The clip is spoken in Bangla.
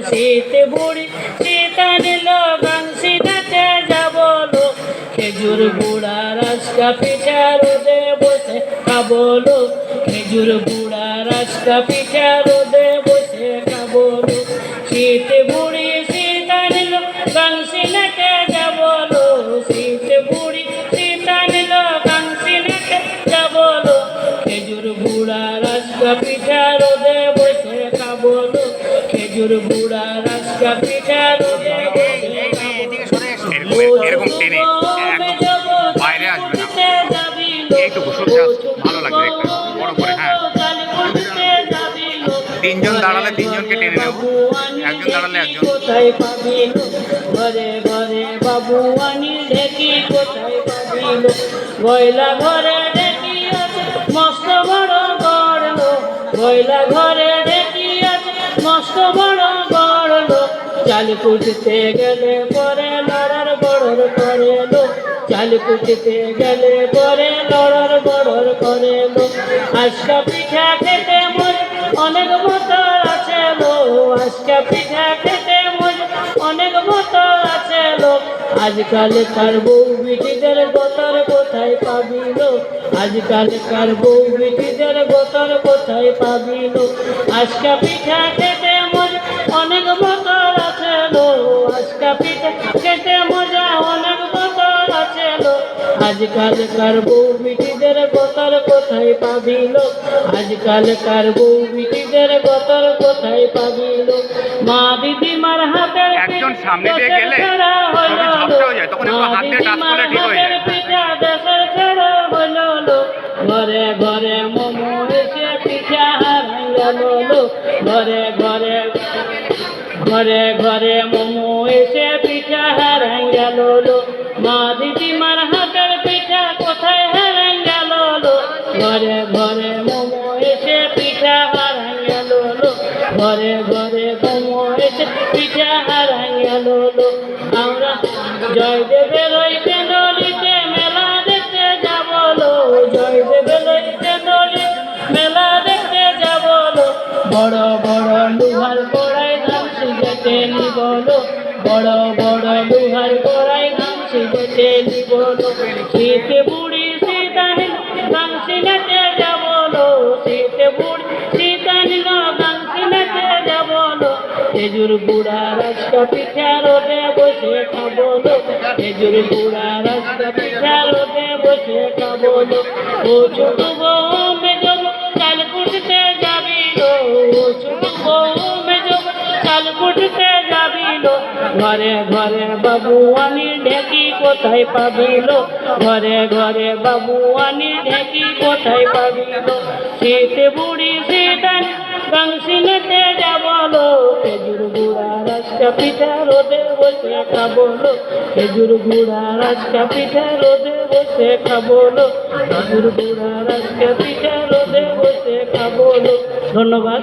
শীতে বুড়ি সীতা নিল বাংশিটাতে যাবলো খেজুর গুড়া রাস্কা পিঠা রোদে বসে খাবলো খেজুর গুড়া রাস্কা পিঠা রোদে বসে খাবলো শীতে বুড়ি সীতা নিল বাংশিটাতে যাবলো শীতে বুড়ি সীতা নিল বাংশিটাতে যাবলো খেজুর গুড়া রাস্কা পিঠা রোদে বসে খাবলো খেজুর গুড়া রাস্কা পিঠা রোদে বসে এরকম টেনে বাইরে আসবে না, এইটুকু সত্যি ভালো লাগবে বড় করে। হ্যাঁ, তিনজন দাঁড়ালে তিনজনকে টেনে নেব, একজন দাঁড়ালে একজন। কোথায় পাবিল ঘরে ঘরে বাবুয়ানি ঢেকি কোথায় পাবিল গয়লা ঘরে ঢেকি আছে মস্ত বড় গড়লো গয়লা ঘরে ঢেকি আছে মস্ত বড় গড়লো চাল কুটতে গেলে পরে লড়ার বড়র করে লো চাল কুটতে গেলে পরে লড়ার বড়র করে লো আজকা পিঠা খেতে মরে অনেক বছর আছে লো আজকা পিঠা খেতে মরে অনেক বছর আছে লো আজকালকার বউ বিটিদের গোতর কোথায় পাবিল আজকালকার বউ বিটিদের গোতর কোথায় পাবিল আজকা পিঠা খেতে মরে অনেক বছর আছে লো আজকা পিঠা খেতে মজা অনেক বছর আছে লো আজকালকার বউ বিটিদের গোতর কোথায় পাবিল আজকালকার বউ বিটিদের গোতর কোথায় পাবিল মা দিদিমার হাতের একজন সামনে দিয়ে গেলে ছবি ঝাপসা হয়ে যায়, তখন একটু হাত দিয়ে টাচ করলে ঠিক হয়ে যায়। পিঠা দেশের ছেড়ে হলো লো ঘরে ঘরে মোমো এসে পিঠা হারাই গেল লো ঘরে ঘরে ঘরে ঘরে মোমো এসে পিঠা হারাই গেল লো মা দিদিমার হাতের পিঠা কোথায় হারাই গেল লো ঘরে ঘরে মোমো এসে পিঠা হারাই গেল লো ঘরে ঘরে মোমো এসে পিঠা হারাই গেল লো আমরা জয়দেবের ওই কেন্দ্রলিতে মেলা দেখতে যাব লো জয়দেবের ওই কেন্দ্রলিতে মেলা দেখতে যাব লো বড় বড় লোহার কড়াই ধান সিজেতে নিব লো বড় বড় লোহার কড়াই ধান সিজেতে নিব লো শীতে বুড়ি সীতা নিল বাংশিটাতে যাব লো শীতে বুড়ি সীতা নিল বাংশিটাতে যাব লো খেজুর গুড়া রাস্কা পিঠা রোদে বসে খাবো লো খেজুর গুড়া রাস্কা পিঠা রোদে বসে খাবো লো ও ছোট বউ মেজো চাল কুটতে যাবি লো ও ছোট বউ মেজো চাল কুটতে যাবি লো ঘরে ঘরে বাবুয়ানি ঢেকি কোথায় পাবিল ঘরে ঘরে বাবুয়ানি ঢেকি কোথায় পাবিল শীতে বুড়ি সীতা বাংশিটাতে যাব লো খেজুর গুড়া রাস্কা পিঠা রোদে বসে খাবো লো খেজুর গুড়া রাস্কা পিঠা রোদে বসে খাবো লো খেজুর গুড়া রাস্কা পিঠা রোদে বসে খাবো লো। ধন্যবাদ।